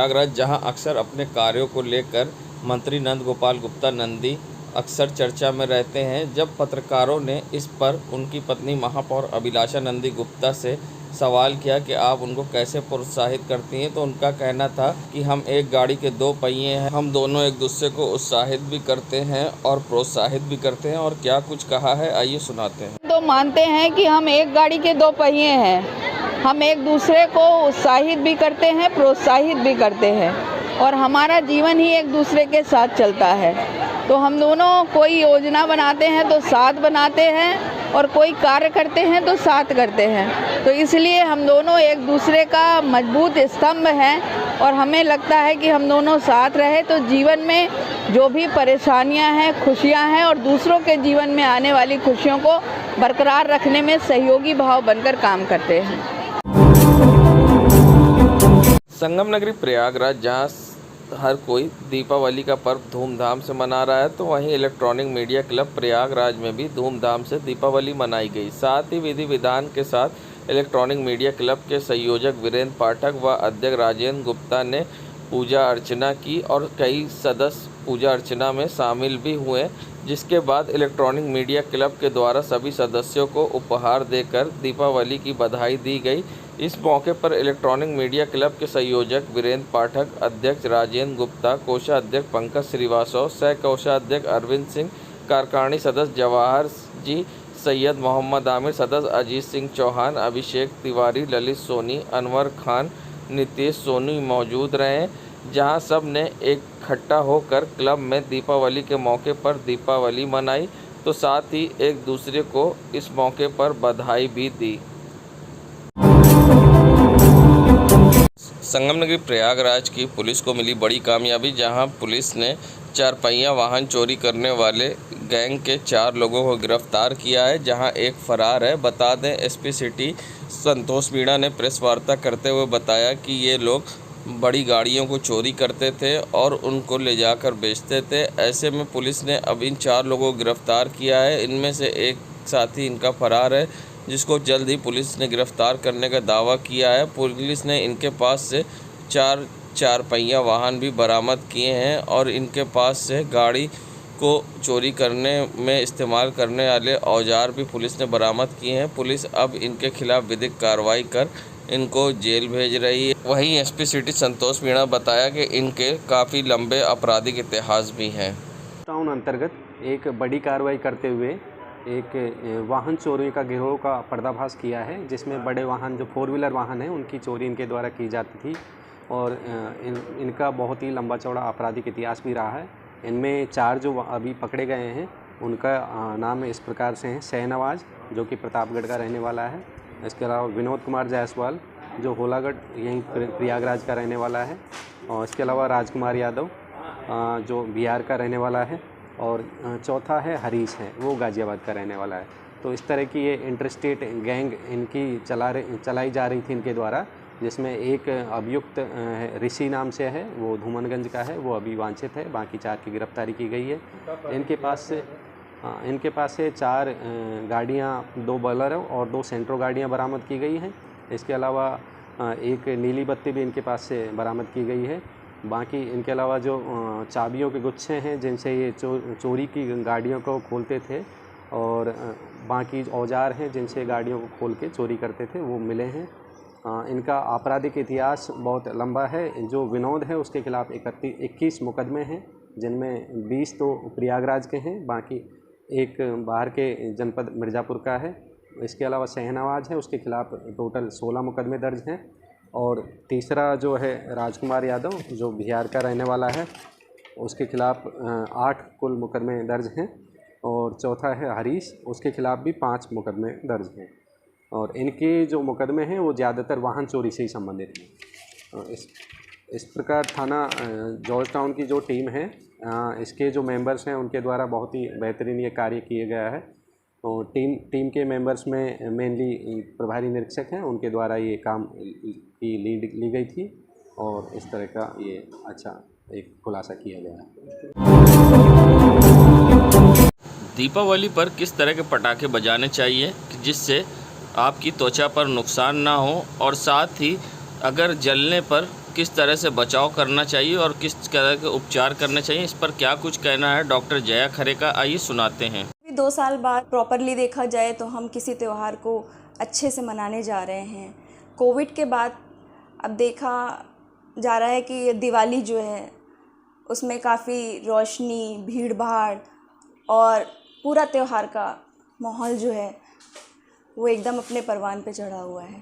प्रयागराज, जहां अक्सर अपने कार्यों को लेकर मंत्री नंद गोपाल गुप्ता नंदी अक्सर चर्चा में रहते हैं। जब पत्रकारों ने इस पर उनकी पत्नी महापौर अभिलाषा नंदी गुप्ता से सवाल किया कि आप उनको कैसे प्रोत्साहित करती हैं, तो उनका कहना था कि हम एक गाड़ी के दो पहिए हैं, हम दोनों एक दूसरे को उत्साहित भी करते हैं और प्रोत्साहित भी करते हैं। और क्या कुछ कहा है, आइए सुनाते हैं। तो मानते हैं कि हम एक गाड़ी के दो पहिए हैं, हम एक दूसरे को उत्साहित भी करते हैं, प्रोत्साहित भी करते हैं, और हमारा जीवन ही एक दूसरे के साथ चलता है। तो हम दोनों कोई योजना बनाते हैं तो साथ बनाते हैं, और कोई कार्य करते हैं तो साथ करते हैं। तो इसलिए हम दोनों एक दूसरे का मजबूत स्तंभ हैं, और हमें लगता है कि हम दोनों साथ रहे तो जीवन में जो भी परेशानियां हैं, खुशियां हैं, और दूसरों के जीवन में आने वाली खुशियों को बरकरार रखने में सहयोगी भाव बनकर काम करते हैं। संगम नगरी प्रयागराज, जहां हर कोई दीपावली का पर्व धूमधाम से मना रहा है, तो वहीं इलेक्ट्रॉनिक मीडिया क्लब प्रयागराज में भी धूमधाम से दीपावली मनाई गई। साथ ही विधि विधान के साथ इलेक्ट्रॉनिक मीडिया क्लब के संयोजक वीरेंद्र पाठक व अध्यक्ष राजेंद्र गुप्ता ने पूजा अर्चना की और कई सदस्य पूजा अर्चना में शामिल भी हुए, जिसके बाद इलेक्ट्रॉनिक मीडिया क्लब के द्वारा सभी सदस्यों को उपहार देकर दीपावली की बधाई दी गई। इस मौके पर इलेक्ट्रॉनिक मीडिया क्लब के संयोजक वीरेंद्र पाठक, अध्यक्ष राजेंद्र गुप्ता, कोषाध्यक्ष पंकज श्रीवास्तव, सह कोषाध्यक्ष अरविंद सिंह, कार्यकारिणी सदस्य जवाहर जी, सैयद मोहम्मद आमिर, सदस्य अजीत सिंह चौहान, अभिषेक तिवारी, ललित सोनी, अनवर खान, नितेश सोनी मौजूद रहे, जहां सब ने इकट्ठा होकर क्लब में दीपावली के मौके पर दीपावली मनाई, तो साथ ही एक दूसरे को इस मौके पर बधाई भी दी। संगम नगरी प्रयागराज की पुलिस को मिली बड़ी कामयाबी, जहां पुलिस ने चारपहिया वाहन चोरी करने वाले गैंग के 4 लोगों को गिरफ्तार किया है, जहां एक फरार है। बता दें, एसपी सिटी संतोष मीणा ने प्रेस वार्ता करते हुए बताया कि ये लोग बड़ी गाड़ियों को चोरी करते थे और उनको ले जाकर बेचते थे। ऐसे में पुलिस ने अब इन 4 लोगों को गिरफ्तार किया है। इनमें से एक साथी इनका फरार है, जिसको जल्द ही पुलिस ने गिरफ्तार करने का दावा किया है। पुलिस ने इनके पास से 4 चारपहिया वाहन भी बरामद किए हैं और इनके पास से गाड़ी को चोरी करने में इस्तेमाल करने वाले औजार भी पुलिस ने बरामद किए हैं। पुलिस अब इनके खिलाफ विधिक कार्रवाई कर इनको जेल भेज रही है। वहीं एसपी सिटी संतोष मीणा बताया कि इनके काफ़ी लंबे आपराधिक इतिहास भी हैं। टाउन अंतर्गत एक बड़ी कार्रवाई करते हुए एक वाहन चोरी का गिरोह का पर्दाफाश किया है, जिसमें बड़े वाहन जो 4 व्हीलर वाहन हैं उनकी चोरी इनके द्वारा की जाती थी, और इनका बहुत ही लंबा चौड़ा आपराधिक इतिहास भी रहा है। इनमें 4 जो अभी पकड़े गए हैं उनका नाम इस प्रकार से हैं। शहनवाज, जो कि प्रतापगढ़ का रहने वाला है। इसके अलावा विनोद कुमार जायसवाल, जो होलागढ़ यहीं प्रयागराज का रहने वाला है। और इसके अलावा राजकुमार यादव, जो बिहार का रहने वाला है। और चौथा है हरीश है, वो गाज़ियाबाद का रहने वाला है। तो इस तरह की ये इंटरस्टेट गैंग इनकी चलाई जा रही थी इनके द्वारा, जिसमें एक अभियुक्त ऋषि नाम से है, वो धूमनगंज का है, वो अभी वांछित है। बाकी 4 की गिरफ्तारी की गई है। इनके पास से 4 गाड़ियाँ, 2 बोलेरो और 2 सेंट्रो गाड़ियाँ बरामद की गई हैं। इसके अलावा एक नीली बत्ती भी इनके पास से बरामद की गई है। बाकी इनके अलावा जो चाबियों के गुच्छे हैं जिनसे ये चोरी की गाड़ियों को खोलते थे, और बाकी औजार हैं जिनसे गाड़ियों को खोल के चोरी करते थे, वो मिले हैं। इनका आपराधिक इतिहास बहुत लंबा है। जो विनोद है उसके खिलाफ़ 21 मुकदमे हैं, जिनमें 20 तो प्रयागराज के हैं, बाकी एक बाहर के जनपद मिर्ज़ापुर का है। इसके अलावा शहनवाज है, उसके खिलाफ़ टोटल 16 मुकदमे दर्ज हैं। और तीसरा जो है राजकुमार यादव, जो बिहार का रहने वाला है, उसके खिलाफ़ 8 कुल मुकदमे दर्ज हैं। और चौथा है हरीश, उसके खिलाफ़ भी 5 मुकदमे दर्ज हैं। और इनके जो मुकदमे हैं वो ज़्यादातर वाहन चोरी से ही संबंधित हैं। इस प्रकार थाना जॉर्ज टाउन की जो टीम है, इसके जो मेंबर्स हैं उनके द्वारा बहुत ही बेहतरीन ये कार्य किया गया है। और टीम के मेंबर्स में मेनली प्रभारी निरीक्षक हैं, उनके द्वारा ये काम की लीड ली गई थी, और इस तरह का ये अच्छा एक खुलासा किया गया है। दीपावली पर किस तरह के पटाखे बजाने चाहिए जिससे आपकी त्वचा पर नुकसान ना हो, और साथ ही अगर जलने पर किस तरह से बचाव करना चाहिए और किस तरह के उपचार करने चाहिए, इस पर क्या कुछ कहना है डॉक्टर जया खरे का, आइए सुनाते हैं। 2 साल बाद प्रॉपरली देखा जाए तो हम किसी त्यौहार को अच्छे से मनाने जा रहे हैं। कोविड के बाद अब देखा जा रहा है कि दिवाली जो है उसमें काफ़ी रोशनी, भीड़ भाड़ और पूरा त्यौहार का माहौल जो है वो एकदम अपने परवान पे चढ़ा हुआ है।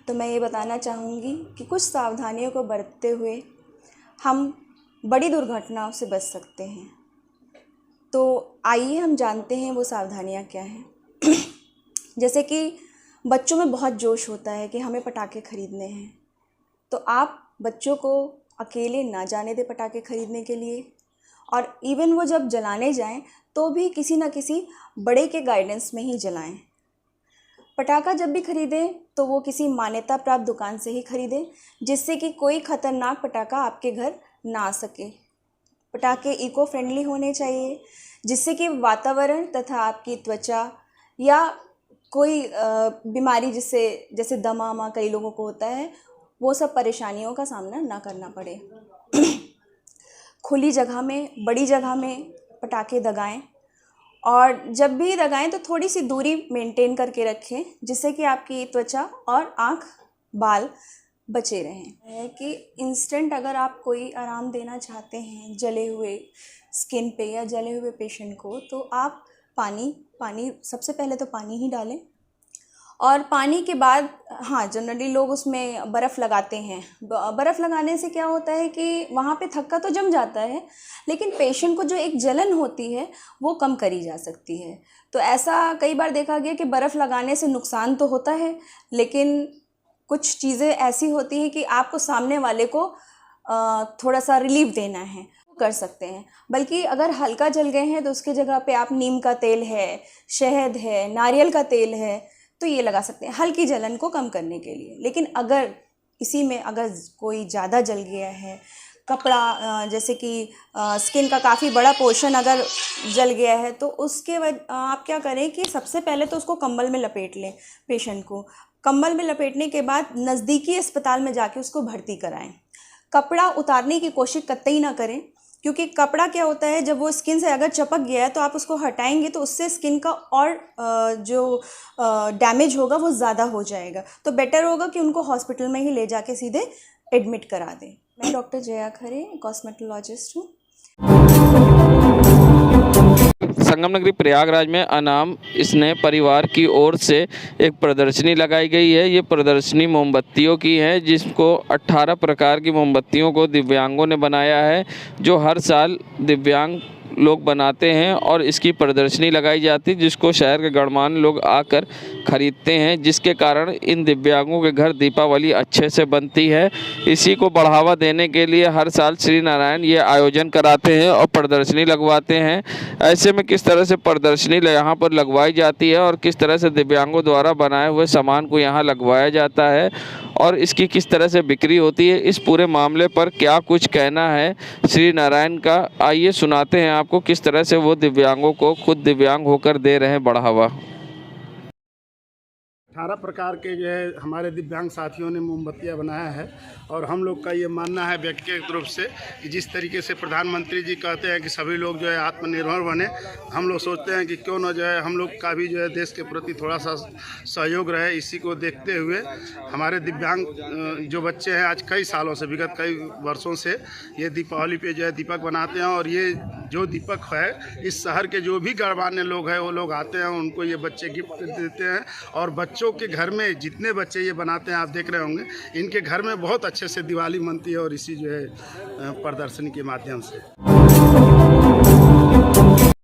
तो मैं ये बताना चाहूँगी कि कुछ सावधानियों को बरतते हुए हम बड़ी दुर्घटनाओं से बच सकते हैं। तो आइए हम जानते हैं वो सावधानियाँ क्या हैं। जैसे कि बच्चों में बहुत जोश होता है कि हमें पटाखे ख़रीदने हैं, तो आप बच्चों को अकेले ना जाने दें पटाखे ख़रीदने के लिए, और इवन वो जब जलाने जाएं तो भी किसी न किसी बड़े के गाइडेंस में ही जलाएं। पटाखा जब भी ख़रीदें तो वो किसी मान्यता प्राप्त दुकान से ही ख़रीदें, जिससे कि कोई ख़तरनाक पटाखा आपके घर ना आ सके। पटाखे इको फ्रेंडली होने चाहिए, जिससे कि वातावरण तथा आपकी त्वचा या कोई बीमारी जैसे दमा कई लोगों को होता है, वो सब परेशानियों का सामना ना करना पड़े। खुली जगह में, बड़ी जगह में पटाखे दगाएं, और जब भी दगाएं तो थोड़ी सी दूरी मेंटेन करके रखें, जिससे कि आपकी त्वचा और आँख, बाल बचे रहें। है कि इंस्टेंट अगर आप कोई आराम देना चाहते हैं जले हुए स्किन पे या जले हुए पेशेंट को, तो आप पानी सबसे पहले तो पानी ही डालें, और पानी के बाद हाँ जनरली लोग उसमें बर्फ़ लगाते हैं। बर्फ़ लगाने से क्या होता है कि वहाँ पे थक्का तो जम जाता है, लेकिन पेशेंट को जो एक जलन होती है वो कम करी जा सकती है। तो ऐसा कई बार देखा गया कि बर्फ़ लगाने से नुकसान तो होता है, लेकिन कुछ चीज़ें ऐसी होती हैं कि आपको सामने वाले को थोड़ा सा रिलीफ देना है, कर सकते हैं। बल्कि अगर हल्का जल गए हैं तो उसकी जगह पे आप नीम का तेल है, शहद है, नारियल का तेल है, तो ये लगा सकते हैं हल्की जलन को कम करने के लिए। लेकिन अगर इसी में अगर कोई ज़्यादा जल गया है, कपड़ा जैसे कि स्किन का काफ़ी बड़ा पोर्शन अगर जल गया है, तो उसके आप क्या करें कि सबसे पहले तो उसको कंबल में लपेट लें। पेशेंट को कंबल में लपेटने के बाद नज़दीकी अस्पताल में जाके उसको भर्ती कराएं। कपड़ा उतारने की कोशिश कतई ना करें, क्योंकि कपड़ा क्या होता है, जब वो स्किन से अगर चिपक गया है तो आप उसको हटाएंगे तो उससे स्किन का और जो डैमेज होगा वो ज़्यादा हो जाएगा। तो बेटर होगा कि उनको हॉस्पिटल में ही ले जाके सीधे एडमिट करा दें। मैं डॉक्टर जया खरे, कॉस्मेटोलॉजिस्ट हूँ। संगम नगरी प्रयागराज में अनाम स्नेह परिवार की ओर से एक प्रदर्शनी लगाई गई है। ये प्रदर्शनी मोमबत्तियों की है, जिसको 18 प्रकार की मोमबत्तियों को दिव्यांगों ने बनाया है, जो हर साल दिव्यांग लोग बनाते हैं और इसकी प्रदर्शनी लगाई जाती है, जिसको शहर के गणमान्य लोग आकर खरीदते हैं, जिसके कारण इन दिव्यांगों के घर दीपावली अच्छे से बनती है। इसी को बढ़ावा देने के लिए हर साल श्री नारायण ये आयोजन कराते हैं और प्रदर्शनी लगवाते हैं। ऐसे में किस तरह से प्रदर्शनी यहाँ पर लगवाई जाती है और किस तरह से दिव्यांगों द्वारा बनाए हुए सामान को यहाँ लगवाया जाता है और इसकी किस तरह से बिक्री होती है, इस पूरे मामले पर क्या कुछ कहना है श्री नारायण का, आइए सुनाते हैं आपको किस तरह से वो दिव्यांगों को खुद दिव्यांग होकर दे रहे हैं बढ़ावा। 18 प्रकार के जो है हमारे दिव्यांग साथियों ने मोमबत्तियाँ बनाया है, और हम लोग का ये मानना है व्यक्तिगत रूप से कि जिस तरीके से प्रधानमंत्री जी कहते हैं कि सभी लोग जो है आत्मनिर्भर बने, हम लोग सोचते हैं कि क्यों न जो है हम लोग का भी जो है देश के प्रति थोड़ा सा सहयोग रहे। इसी को देखते हुए हमारे दिव्यांग जो बच्चे हैं आज कई सालों से, विगत कई वर्षों से ये दीपावली पे जो है दीपक बनाते हैं, और ये जो दीपक है इस शहर के जो भी गणमान्य लोग हैं वो लोग आते हैं, उनको ये बच्चे गिफ्ट देते हैं, और बच्चों के घर में जितने बच्चे ये बनाते हैं आप देख रहे होंगे, इनके घर में बहुत अच्छे से दिवाली मनती है, और इसी जो है प्रदर्शनी के माध्यम से।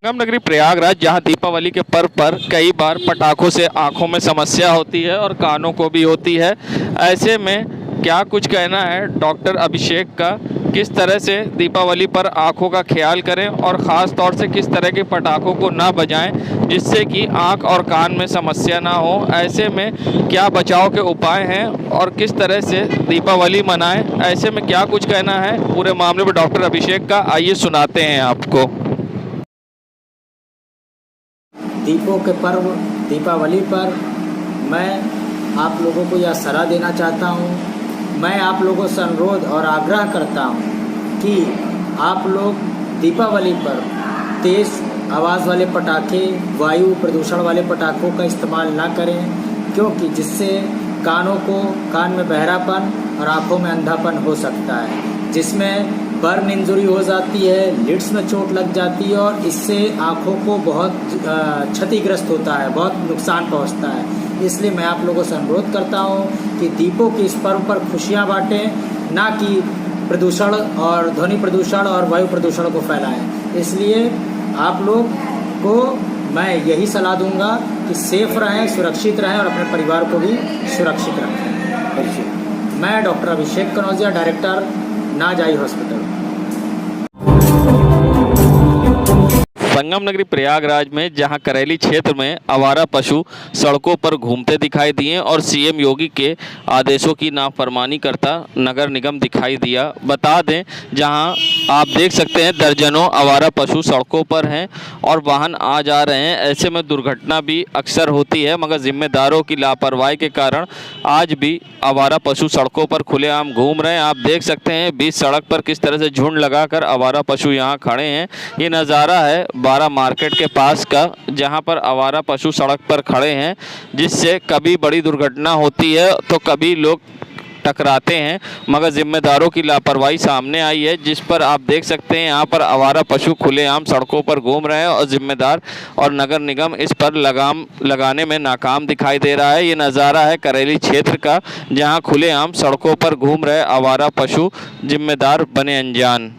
संगम नगरी प्रयागराज, जहां दीपावली के पर्व पर कई बार पटाखों से आंखों में समस्या होती है और कानों को भी होती है, ऐसे में क्या कुछ कहना है डॉक्टर अभिषेक का, किस तरह से दीपावली पर आंखों का ख्याल करें और ख़ास तौर से किस तरह के पटाखों को ना बजाएं जिससे कि आंख और कान में समस्या ना हो, ऐसे में क्या बचाव के उपाय हैं और किस तरह से दीपावली मनाएं, ऐसे में क्या कुछ कहना है पूरे मामले में डॉक्टर अभिषेक का, आइए सुनाते हैं आपको। दीपों के पर्व दीपावली पर मैं आप लोगों को यह सलाह देना चाहता हूँ मैं आप लोगों से अनुरोध और आग्रह करता हूँ कि आप लोग दीपावली पर तेज़ आवाज़ वाले पटाखे, वायु प्रदूषण वाले पटाखों का इस्तेमाल ना करें, क्योंकि जिससे कान में बहरापन और आँखों में अंधापन हो सकता है, जिसमें बर्न इंजरी हो जाती है, लिड्स में चोट लग जाती है और इससे आँखों को बहुत क्षतिग्रस्त होता है, बहुत नुकसान पहुंचता है। इसलिए मैं आप लोगों से अनुरोध करता हूं कि दीपों के इस पर्व पर खुशियां बांटें, ना कि प्रदूषण और ध्वनि प्रदूषण और वायु प्रदूषण को फैलाएं। इसलिए आप लोग को मैं यही सलाह दूंगा कि सेफ रहें, सुरक्षित रहें और अपने परिवार को भी सुरक्षित रखें। मैं डॉक्टर अभिषेक कनौजिया, डायरेक्टर नाज आई हॉस्पिटल। संगम नगरी प्रयागराज में जहां करेली क्षेत्र में आवारा पशु सड़कों पर घूमते दिखाई दिए और सीएम योगी के आदेशों की नाफरमानी करता नगर निगम दिखाई दिया। बता दें, जहां आप देख सकते हैं दर्जनों आवारा पशु सड़कों पर हैं और वाहन आ जा रहे हैं। ऐसे में दुर्घटना भी अक्सर होती है, मगर जिम्मेदारों की लापरवाही के कारण आज भी आवारा पशु सड़कों पर खुलेआम घूम रहे हैं। आप देख सकते हैं बीच सड़क पर किस तरह से झुंड लगाकर आवारा पशु यहाँ खड़े हैं। ये नज़ारा है बारा मार्केट के पास का, जहाँ पर आवारा पशु सड़क पर खड़े हैं, जिससे कभी बड़ी दुर्घटना होती है तो कभी लोग टकराते हैं, मगर जिम्मेदारों की लापरवाही सामने आई है, जिस पर आप देख सकते हैं यहाँ पर आवारा पशु खुलेआम सड़कों पर घूम रहे हैं और जिम्मेदार और नगर निगम इस पर लगाम लगाने में नाकाम दिखाई दे रहा है। ये नज़ारा है करेली क्षेत्र का, जहाँ खुलेआम सड़कों पर घूम रहे आवारा पशु जिम्मेदार बने अनजान।